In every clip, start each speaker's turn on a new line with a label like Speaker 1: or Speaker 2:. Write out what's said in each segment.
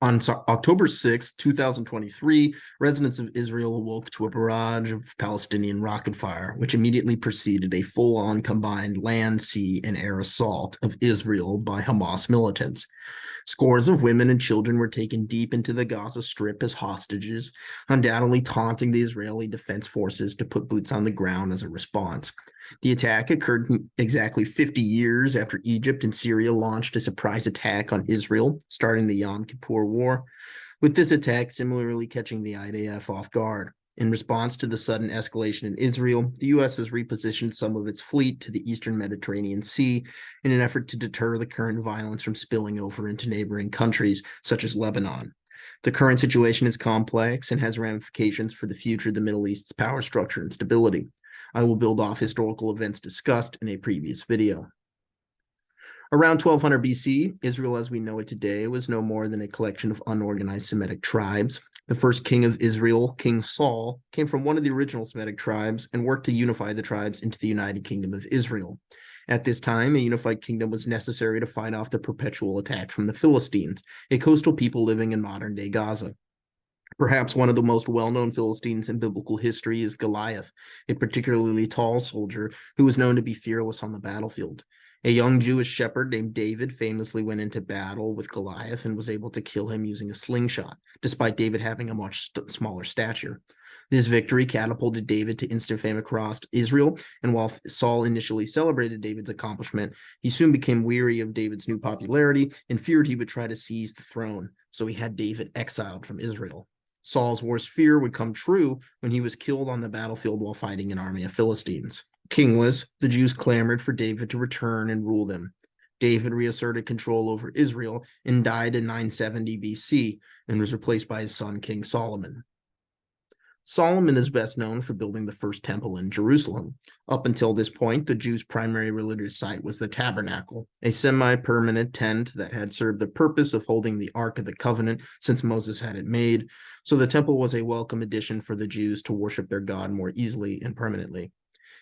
Speaker 1: October 6, 2023, residents of Israel awoke to a barrage of Palestinian rocket fire, which immediately preceded a full-on combined land, sea, and air assault of Israel by Hamas militants. Scores of women and children were taken deep into the Gaza Strip as hostages, undoubtedly taunting the Israeli Defense Forces to put boots on the ground as a response. The attack occurred exactly 50 years after Egypt and Syria launched a surprise attack on Israel, starting the Yom Kippur War, with this attack similarly catching the IDF off guard. In response to the sudden escalation in Israel, the U.S. has repositioned some of its fleet to the eastern Mediterranean Sea in an effort to deter the current violence from spilling over into neighboring countries, such as Lebanon. The current situation is complex and has ramifications for the future of the Middle East's power structure and stability. I will build off historical events discussed in a previous video. Around 1200 BC, Israel as we know it today was no more than a collection of unorganized Semitic tribes. The first king of Israel, King Saul, came from one of the original Semitic tribes and worked to unify the tribes into the United Kingdom of Israel. At this time, a unified kingdom was necessary to fight off the perpetual attack from the Philistines, a coastal people living in modern-day Gaza. Perhaps one of the most well-known Philistines in biblical history is Goliath, a particularly tall soldier who was known to be fearless on the battlefield. A young Jewish shepherd named David famously went into battle with Goliath and was able to kill him using a slingshot, despite David having a much smaller stature. This victory catapulted David to instant fame across Israel, and while Saul initially celebrated David's accomplishment, he soon became weary of David's new popularity and feared he would try to seize the throne, so he had David exiled from Israel. Saul's worst fear would come true when he was killed on the battlefield while fighting an army of Philistines. Kingless, the Jews clamored for David to return and rule them. David reasserted control over Israel and died in 970 BC and was replaced by his son, King Solomon. Solomon is best known for building the first temple in Jerusalem. Up until this point, the Jews' primary religious site was the tabernacle, a semi-permanent tent that had served the purpose of holding the Ark of the Covenant since Moses had it made, so the temple was a welcome addition for the Jews to worship their God more easily and permanently.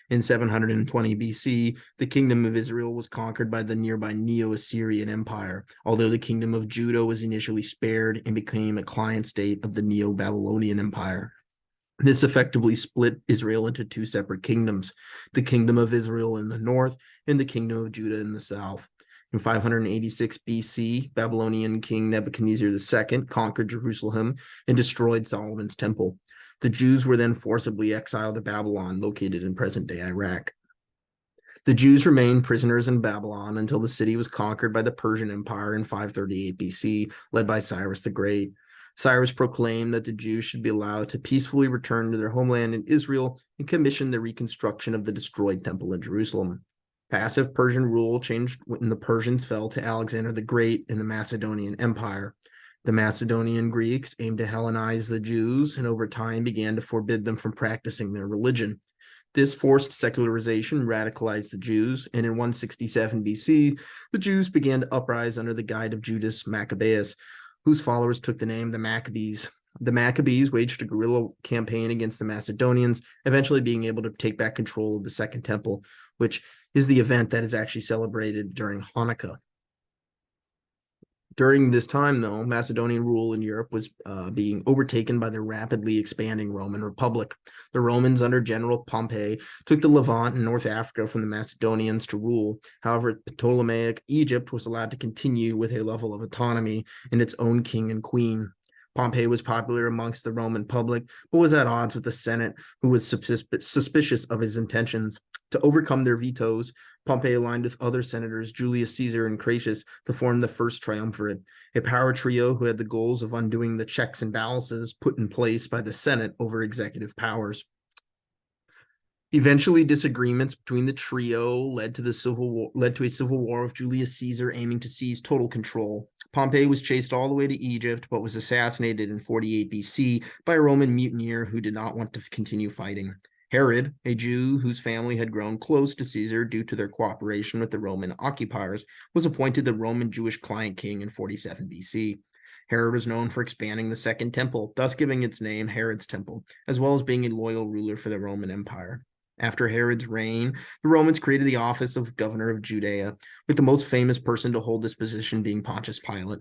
Speaker 1: In 720 BC, the kingdom of Israel was conquered by the nearby Neo-Assyrian Empire, although the kingdom of Judah was initially spared and became a client state of the Neo-Babylonian Empire. This effectively split Israel into two separate kingdoms, the kingdom of Israel in the north and the kingdom of Judah in the south. In 586 BC, Babylonian king Nebuchadnezzar II conquered Jerusalem and destroyed Solomon's temple. The Jews were then forcibly exiled to Babylon, located in present-day Iraq. The Jews remained prisoners in Babylon until the city was conquered by the Persian Empire in 538 BC, led by Cyrus the Great. Cyrus proclaimed that the Jews should be allowed to peacefully return to their homeland in Israel and commissioned the reconstruction of the destroyed temple in Jerusalem. Passive Persian rule changed when the Persians fell to Alexander the Great in the Macedonian Empire. The Macedonian Greeks aimed to Hellenize the Jews and over time began to forbid them from practicing their religion. This forced secularization radicalized the Jews, and in 167 BC, the Jews began to uprise under the guide of Judas Maccabeus, whose followers took the name the Maccabees. The Maccabees waged a guerrilla campaign against the Macedonians, eventually being able to take back control of the Second Temple, which is the event that is actually celebrated during Hanukkah. During this time, though, Macedonian rule in Europe was being overtaken by the rapidly expanding Roman Republic. The Romans, under General Pompey, took the Levant and North Africa from the Macedonians to rule. However, Ptolemaic Egypt was allowed to continue with a level of autonomy and its own king and queen. Pompey was popular amongst the Roman public, but was at odds with the Senate, who was suspicious of his intentions. To overcome their vetoes, Pompey aligned with other senators, Julius Caesar and Crassus, to form the First Triumvirate, a power trio who had the goals of undoing the checks and balances put in place by the Senate over executive powers. Eventually, disagreements between the trio led to a civil war with Julius Caesar aiming to seize total control. Pompey was chased all the way to Egypt, but was assassinated in 48 BC by a Roman mutineer who did not want to continue fighting. Herod, a Jew whose family had grown close to Caesar due to their cooperation with the Roman occupiers, was appointed the Roman Jewish client king in 47 BC. Herod was known for expanding the Second Temple, thus giving its name Herod's Temple, as well as being a loyal ruler for the Roman Empire. After Herod's reign, the Romans created the office of governor of Judea, with the most famous person to hold this position being Pontius Pilate.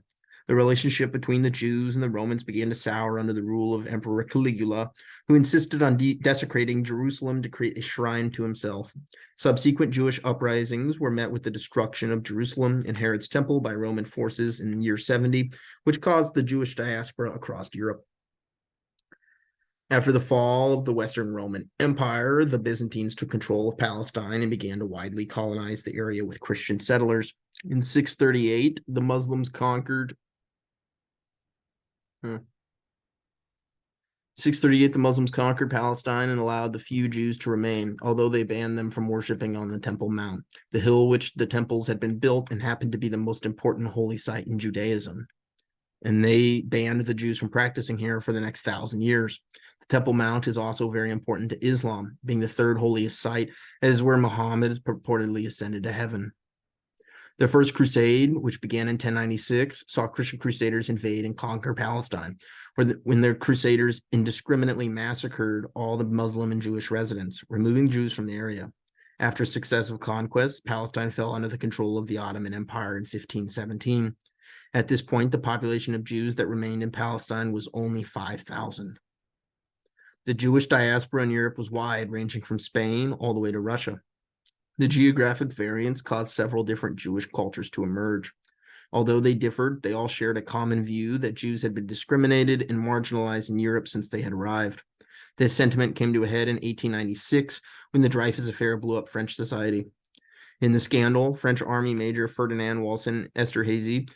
Speaker 1: The relationship between the Jews and the Romans began to sour under the rule of Emperor Caligula, who insisted on desecrating Jerusalem to create a shrine to himself. Subsequent Jewish uprisings were met with the destruction of Jerusalem and Herod's temple by Roman forces in year 70, which caused the Jewish diaspora across Europe. After the fall of the Western Roman Empire, the Byzantines took control of Palestine and began to widely colonize the area with Christian settlers. In 638, the Muslims conquered 638, the Muslims conquered Palestine and allowed the few Jews to remain, although they banned them from worshiping on the Temple Mount, the hill which the temples had been built and happened to be the most important holy site in Judaism. And they banned the Jews from practicing here for the next 1,000 years. The Temple Mount is also very important to Islam, being the third holiest site, as where Muhammad purportedly ascended to heaven. The First Crusade, which began in 1096, saw Christian crusaders invade and conquer Palestine, when their crusaders indiscriminately massacred all the Muslim and Jewish residents, removing Jews from the area. After successive conquests, Palestine fell under the control of the Ottoman Empire in 1517. At this point, the population of Jews that remained in Palestine was only 5,000. The Jewish diaspora in Europe was wide, ranging from Spain all the way to Russia. The geographic variance caused several different Jewish cultures to emerge. Although they differed, they all shared a common view that Jews had been discriminated and marginalized in Europe since they had arrived. This sentiment came to a head in 1896 when the Dreyfus Affair blew up French society. In the scandal, French Army Major Ferdinand Walsin Esterhazy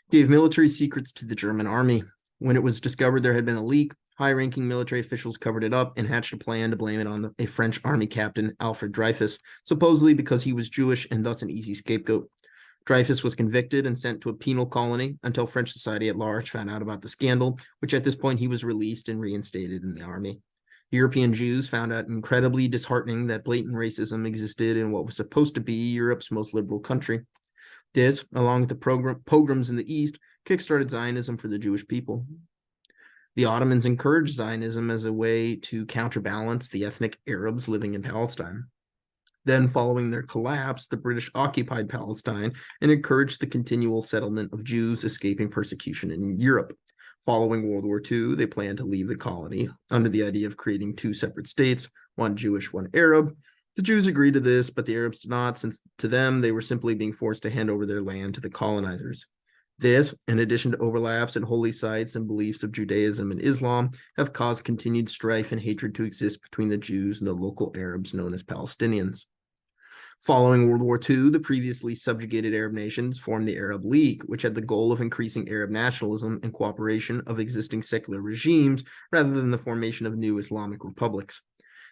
Speaker 1: gave military secrets to the German army. When it was discovered there had been a leak, high-ranking military officials covered it up and hatched a plan to blame it on a French army captain, Alfred Dreyfus, supposedly because he was Jewish and thus an easy scapegoat. Dreyfus was convicted and sent to a penal colony until French society at large found out about the scandal, which at this point he was released and reinstated in the army. European Jews found out incredibly disheartening that blatant racism existed in what was supposed to be Europe's most liberal country. This, along with the pogroms in the East, kickstarted Zionism for the Jewish people. The Ottomans encouraged Zionism as a way to counterbalance the ethnic Arabs living in Palestine. Then, following their collapse, the British occupied Palestine and encouraged the continual settlement of Jews escaping persecution in Europe. Following World War II, they planned to leave the colony under the idea of creating two separate states, one Jewish, one Arab. The Jews agreed to this, but the Arabs did not, since to them they were simply being forced to hand over their land to the colonizers. This, in addition to overlaps in holy sites and beliefs of Judaism and Islam, have caused continued strife and hatred to exist between the Jews and the local Arabs known as Palestinians. Following World War II, the previously subjugated Arab nations formed the Arab League, which had the goal of increasing Arab nationalism and cooperation of existing secular regimes rather than the formation of new Islamic republics.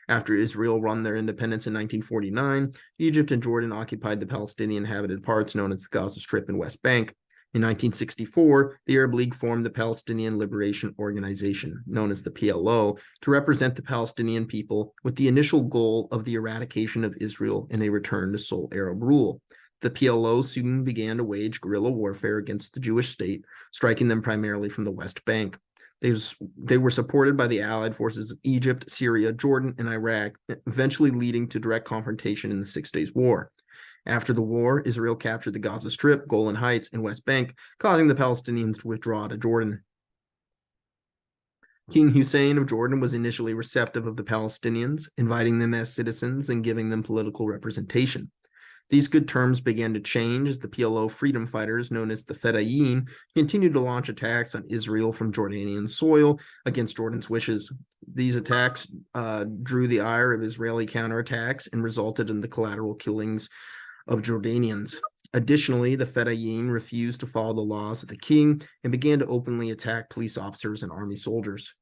Speaker 1: After Israel won their independence in 1949, Egypt and Jordan occupied the Palestinian inhabited parts known as the Gaza Strip and West Bank. In 1964, the Arab League formed the Palestinian Liberation Organization, known as the PLO, to represent the Palestinian people with the initial goal of the eradication of Israel and a return to sole Arab rule. The PLO soon began to wage guerrilla warfare against the Jewish state, striking them primarily from the West Bank. They were supported by the allied forces of Egypt, Syria, Jordan, and Iraq, eventually leading to direct confrontation in the 6 Days War. After the war, Israel captured the Gaza Strip, Golan Heights, and West Bank, causing the Palestinians to withdraw to Jordan. King Hussein of Jordan was initially receptive of the Palestinians, inviting them as citizens and giving them political representation. These good terms began to change as the PLO freedom fighters, known as the Fedayeen, continued to launch attacks on Israel from Jordanian soil against Jordan's wishes. These attacks drew the ire of Israeli counterattacks and resulted in the collateral killings of Jordanians. Additionally, the Fedayeen refused to follow the laws of the king and began to openly attack police officers and army soldiers.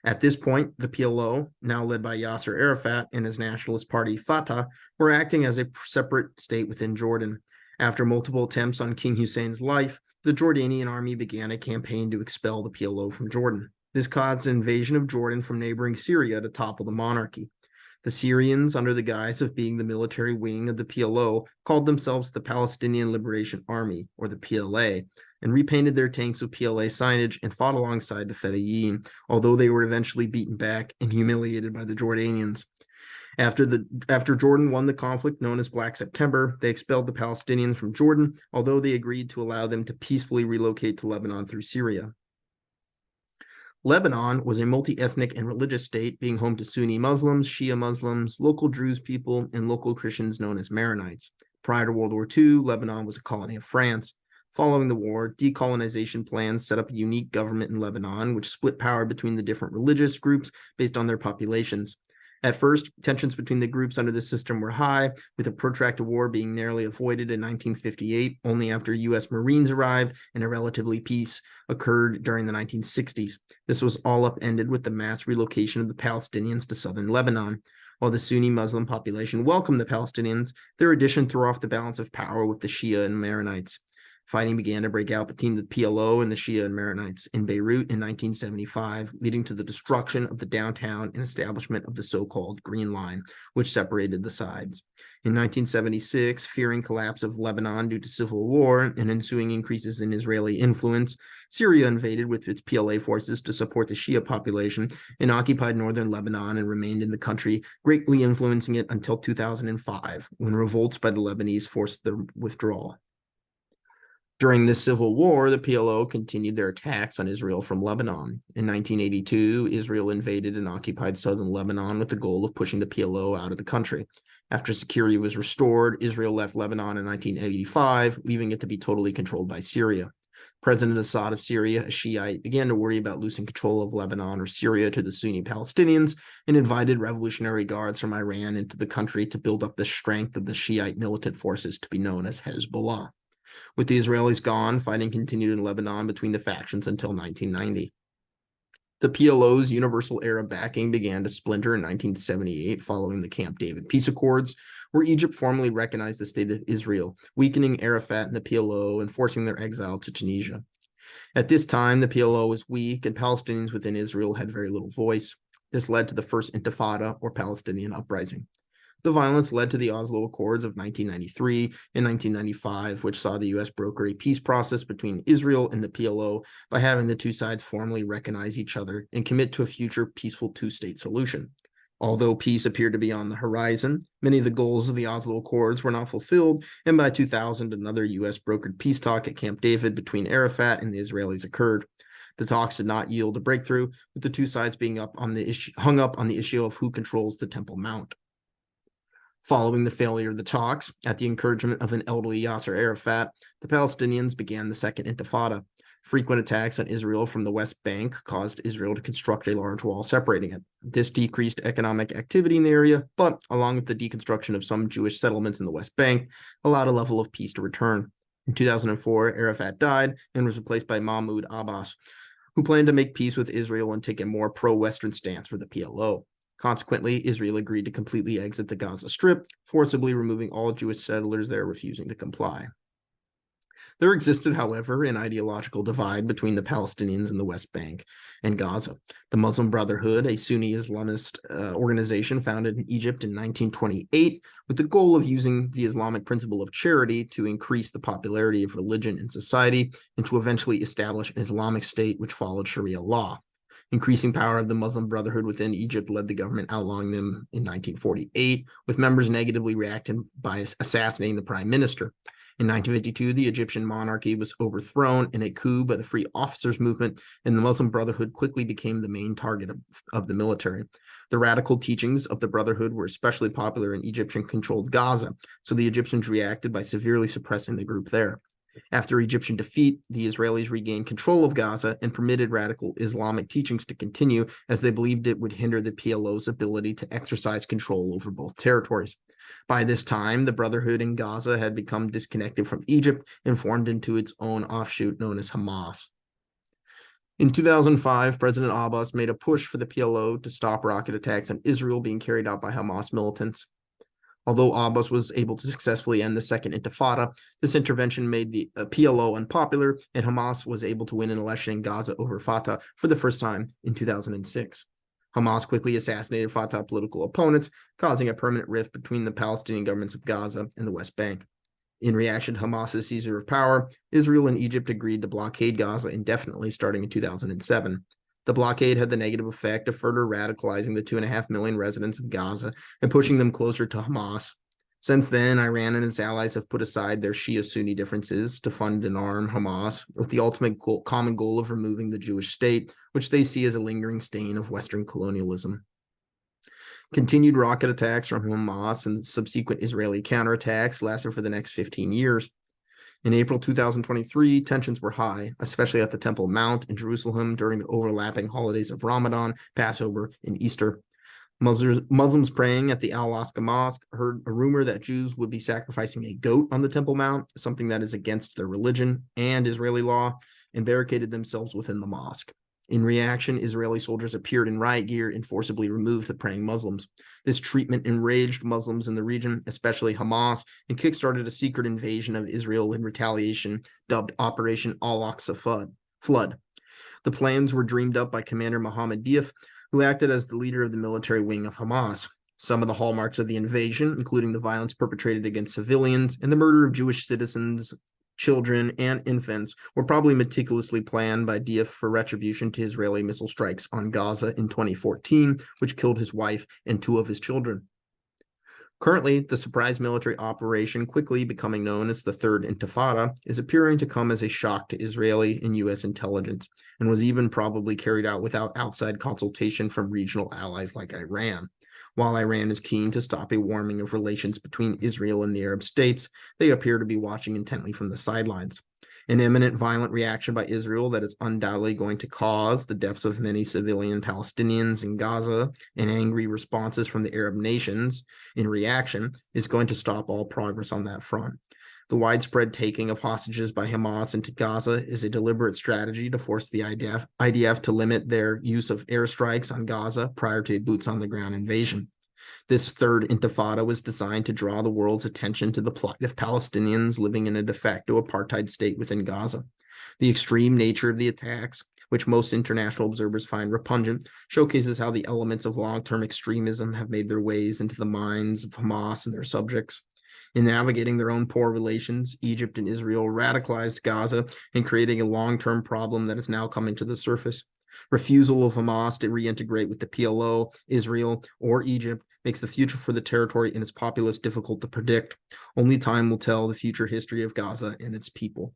Speaker 1: At this point, the PLO, now led by Yasser Arafat and his nationalist party Fatah, were acting as a separate state within Jordan. After multiple attempts on King Hussein's life, the Jordanian army began a campaign to expel the PLO from Jordan. This caused an invasion of Jordan from neighboring Syria to topple the monarchy. The Syrians, under the guise of being the military wing of the PLO, called themselves the Palestinian Liberation Army, or the PLA, and repainted their tanks with PLA signage and fought alongside the Fedayeen, although they were eventually beaten back and humiliated by the Jordanians. After Jordan won the conflict known as Black September, they expelled the Palestinians from Jordan, although they agreed to allow them to peacefully relocate to Lebanon through Syria. Lebanon was a multi-ethnic and religious state, being home to Sunni Muslims, Shia Muslims, local Druze people, and local Christians known as Maronites. Prior to World War II, Lebanon was a colony of France. Following the war, decolonization plans set up a unique government in Lebanon, which split power between the different religious groups based on their populations. At first, tensions between the groups under the system were high, with a protracted war being narrowly avoided in 1958, only after U.S. Marines arrived and a relatively peace occurred during the 1960s. This was all upended with the mass relocation of the Palestinians to southern Lebanon. While the Sunni Muslim population welcomed the Palestinians, their addition threw off the balance of power with the Shia and Maronites. Fighting began to break out between the PLO and the Shia and Maronites in Beirut in 1975, leading to the destruction of the downtown and establishment of the so-called Green Line, which separated the sides. In 1976, fearing collapse of Lebanon due to civil war and ensuing increases in Israeli influence, Syria invaded with its PLA forces to support the Shia population and occupied northern Lebanon and remained in the country, greatly influencing it until 2005, when revolts by the Lebanese forced their withdrawal. During this civil war, the PLO continued their attacks on Israel from Lebanon. In 1982, Israel invaded and occupied southern Lebanon with the goal of pushing the PLO out of the country. After security was restored, Israel left Lebanon in 1985, leaving it to be totally controlled by Syria. President Assad of Syria, a Shiite, began to worry about losing control of Lebanon or Syria to the Sunni Palestinians and invited Revolutionary Guards from Iran into the country to build up the strength of the Shiite militant forces to be known as Hezbollah. With the Israelis gone, fighting continued in Lebanon between the factions until 1990. The PLO's Universal Arab backing began to splinter in 1978 following the Camp David peace accords, where Egypt formally recognized the state of Israel, weakening Arafat and the PLO and forcing their exile to Tunisia. At this time, the PLO was weak and Palestinians within Israel had very little voice. This led to the First Intifada, or Palestinian Uprising. The violence led to the Oslo Accords of 1993 and 1995, which saw the U.S. broker a peace process between Israel and the PLO by having the two sides formally recognize each other and commit to a future peaceful two-state solution. Although peace appeared to be on the horizon, many of the goals of the Oslo Accords were not fulfilled, and by 2000, another U.S. brokered peace talk at Camp David between Arafat and the Israelis occurred. The talks did not yield a breakthrough, with the two sides being hung up on the issue of who controls the Temple Mount. Following the failure of the talks, at the encouragement of an elderly Yasser Arafat, the Palestinians began the Second Intifada. Frequent attacks on Israel from the West Bank caused Israel to construct a large wall separating it. This decreased economic activity in the area, but along with the deconstruction of some Jewish settlements in the West Bank, allowed a level of peace to return. In 2004, Arafat died and was replaced by Mahmoud Abbas, who planned to make peace with Israel and take a more pro-Western stance for the PLO. Consequently, Israel agreed to completely exit the Gaza Strip, forcibly removing all Jewish settlers there refusing to comply. There existed, however, an ideological divide between the Palestinians in the West Bank and Gaza. The Muslim Brotherhood, a Sunni Islamist organization founded in Egypt in 1928, with the goal of using the Islamic principle of charity to increase the popularity of religion in society and to eventually establish an Islamic state which followed Sharia law. Increasing power of the Muslim Brotherhood within Egypt led the government outlawing them in 1948, with members negatively reacting by assassinating the prime minister. In 1952, the Egyptian monarchy was overthrown in a coup by the Free Officers Movement, and the Muslim Brotherhood quickly became the main target of the military. The radical teachings of the Brotherhood were especially popular in Egyptian-controlled Gaza, so the Egyptians reacted by severely suppressing the group there. After Egyptian defeat, the Israelis regained control of Gaza and permitted radical Islamic teachings to continue, as they believed it would hinder the PLO's ability to exercise control over both territories. By this time, the Brotherhood in Gaza had become disconnected from Egypt and formed into its own offshoot known as Hamas. In 2005, President Abbas made a push for the PLO to stop rocket attacks on Israel being carried out by Hamas militants. Although Abbas was able to successfully end the Second Intifada, this intervention made the PLO unpopular, and Hamas was able to win an election in Gaza over Fatah for the first time in 2006. Hamas quickly assassinated Fatah political opponents, causing a permanent rift between the Palestinian governments of Gaza and the West Bank. In reaction to Hamas's seizure of power, Israel and Egypt agreed to blockade Gaza indefinitely starting in 2007. The blockade had the negative effect of further radicalizing the 2.5 million residents of Gaza and pushing them closer to Hamas. Since then, Iran and its allies have put aside their Shia-Sunni differences to fund and arm Hamas with the ultimate common goal of removing the Jewish state, which they see as a lingering stain of Western colonialism. Continued rocket attacks from Hamas and subsequent Israeli counterattacks lasted for the next 15 years. In April 2023, tensions were high, especially at the Temple Mount in Jerusalem during the overlapping holidays of Ramadan, Passover, and Easter. Muslims praying at the Al-Aqsa Mosque heard a rumor that Jews would be sacrificing a goat on the Temple Mount, something that is against their religion and Israeli law, and barricaded themselves within the mosque. In reaction, Israeli soldiers appeared in riot gear and forcibly removed the praying Muslims. This treatment enraged Muslims in the region, especially Hamas, and kickstarted a secret invasion of Israel in retaliation, dubbed Operation Al-Aqsa Flood. The plans were dreamed up by Commander Mohammed Deif, who acted as the leader of the military wing of Hamas. Some of the hallmarks of the invasion, including the violence perpetrated against civilians and the murder of Jewish citizens, children, and infants, were probably meticulously planned by Deif for retribution to Israeli missile strikes on Gaza in 2014, which killed his wife and 2 of his children. Currently, the surprise military operation, quickly becoming known as the Third Intifada, is appearing to come as a shock to Israeli and U.S. intelligence, and was even probably carried out without outside consultation from regional allies like Iran. While Iran is keen to stop a warming of relations between Israel and the Arab states, they appear to be watching intently from the sidelines. An imminent violent reaction by Israel that is undoubtedly going to cause the deaths of many civilian Palestinians in Gaza and angry responses from the Arab nations in reaction is going to stop all progress on that front. The widespread taking of hostages by Hamas into Gaza is a deliberate strategy to force the IDF to limit their use of airstrikes on Gaza prior to a boots-on-the-ground invasion. This third intifada was designed to draw the world's attention to the plight of Palestinians living in a de facto apartheid state within Gaza. The extreme nature of the attacks, which most international observers find repugnant, showcases how the elements of long-term extremism have made their ways into the minds of Hamas and their subjects. In navigating their own poor relations, Egypt and Israel radicalized Gaza and creating a long-term problem that is now coming to the surface. Refusal of Hamas to reintegrate with the PLO, Israel, or Egypt makes the future for the territory and its populace difficult to predict. Only time will tell the future history of Gaza and its people.